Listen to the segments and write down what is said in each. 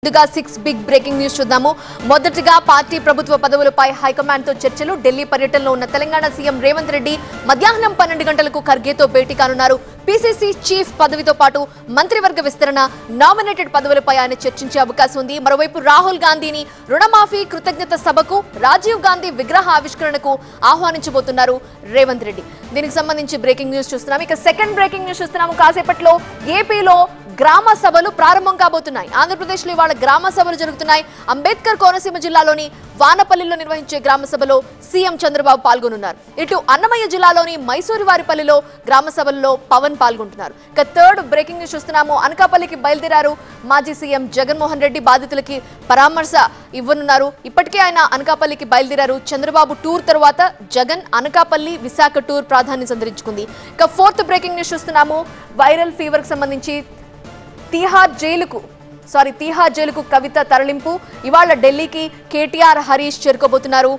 ముందుగా 6 big breaking news చూద్దాము. మొదటిగా పార్టీ ప్రభుత్వ పదవులపై హైకమాండ్ తో చర్చలు. ఢిల్లీ పర్యటనలో ఉన్న తెలంగాణ సీఎం రేవంత్ రెడ్డి మధ్యాహ్నం 12 గంటలకు ఖర్గేతో భేటీ కానున్నారు. పీసీసీ చీఫ్ పదవితో పాటు మంత్రివర్గ విస్తరణ, నామినేటెడ్ పదవులపై ఆయన చర్చించే అవకాశం ఉంది. మరోవైపు రాహుల్ గాంధీని రుణమాఫీ కృతజ్ఞత సభకు, రాజీవ్ గాంధీ విగ్రహ ఆవిష్కరణకు ఆహ్వానించబోతున్నారు రేవంత్ రెడ్డి. దీనికి సంబంధించి బ్రేకింగ్ న్యూస్ చూస్తున్నాం. ఇక సెకండ్ బ్రేకింగ్ న్యూస్ చూస్తున్నాము. కాసేపట్లో ఏపీలో గ్రామ సభలు ప్రారంభం కాబోతున్నాయి. ఆంధ్రప్రదేశ్లో ఇవాళ గ్రామ సభలు జరుగుతున్నాయి. అంబేద్కర్ కోనసీమ జిల్లాలోని వానపల్లిలో నిర్వహించే గ్రామ సభలో సీఎం చంద్రబాబు పాల్గొనున్నారు. ఇటు అన్నమయ్య జిల్లాలోని మైసూరివారిపల్లిలో గ్రామ సభల్లో పవన్ పాల్గొంటున్నారు. ఇక థర్డ్ బ్రేకింగ్ న్యూస్ చూస్తున్నాము. అనకాపల్లికి బయలుదేరారు మాజీ సీఎం జగన్మోహన్ రెడ్డి. బాధితులకి పరామర్శ ఇవ్వనున్నారు. ఇప్పటికే ఆయన అనకాపల్లికి బయలుదేరారు. చంద్రబాబు టూర్ తర్వాత జగన్ అనకాపల్లి, విశాఖ టూర్ ప్రాధాన్యం సంతరించుకుంది. ఇక ఫోర్త్ బ్రేకింగ్ న్యూస్ చూస్తున్నాము. వైరల్ ఫీవర్ కి సంబంధించి తిహార్ జైలుకు కవిత తరలింపు. ఇవాళ ఢిల్లీకి కేటీఆర్, హరీష్ చేరుకోబోతున్నారు.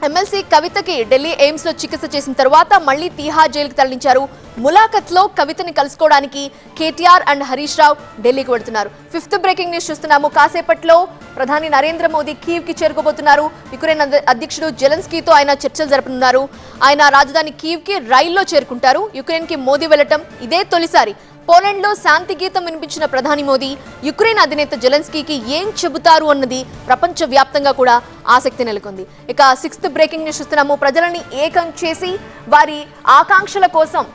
ఎమ్మెల్సీ కవితకి ఢిల్లీ ఎయిమ్స్ లో చికిత్స చేసిన తర్వాత మళ్లీ తిహార్ జైలుకు తరలించారు. ములాఖత్ లో కవితని కలుసుకోవడానికి కేటీఆర్ అండ్ హరీష్ రావు ఢిల్లీకి వెళ్తున్నారు. ఫిఫ్త్ బ్రేకింగ్ న్యూస్ చూస్తున్నాము. కాసేపట్లో ప్రధాని నరేంద్ర మోదీ కీవ్ కి చేరుకోబోతున్నారు. యుక్రెయిన్ అధ్యక్షుడు జెలెన్స్కీతో ఆయన చర్చలు జరపనున్నారు. ఆయన రాజధాని కీవ్ కి రైల్లో చేరుకుంటారు. యుక్రెయిన్ కి మోదీ వెళ్లటం ఇదే తొలిసారి. పోలాండ్ లో శాంతి గీతం వినిపించిన ప్రధాని మోదీ యుక్రెయిన్ అధినేత జెలెన్స్కీకి ఏం చెబుతారు అన్నది ప్రపంచ వ్యాప్తంగా కూడా ఆసక్తి నెలకొంది. ఇక సిక్స్త్ బ్రేకింగ్ న్యూస్ చూస్తున్నాము. ప్రజలని ఏకం చేసి వారి ఆకాంక్షల కోసం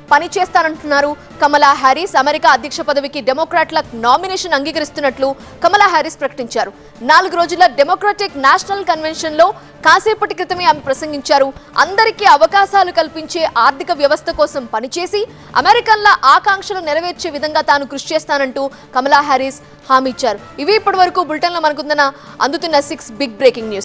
పనిచేస్తానంటున్నారు కమలా హ్యారిస్. అమెరికా అధ్యక్ష పదవికి డెమోక్రాట్ల నామినేషన్ అంగీకరిస్తున్నట్లు కమలా హ్యారిస్ ప్రకటించారు. 4 రోజుల డెమోక్రాటిక్ నేషనల్ కన్వెన్షన్ లో కాసేపటి క్రితమే ఆమె ప్రసంగించారు. అందరికీ అవకాశాలు కల్పించే ఆర్థిక వ్యవస్థ కోసం పనిచేసి అమెరికన్ల ఆకాంక్షలు నెరవేర్చే విధంగా తాను కృషి చేస్తానంటూ కమలా హ్యారిస్ హామీ ఇచ్చారు. ఇవి ఇప్పటి వరకు బులెటిన్లో మనకు అందుతున్న 6 బిగ్ బ్రేకింగ్ న్యూస్.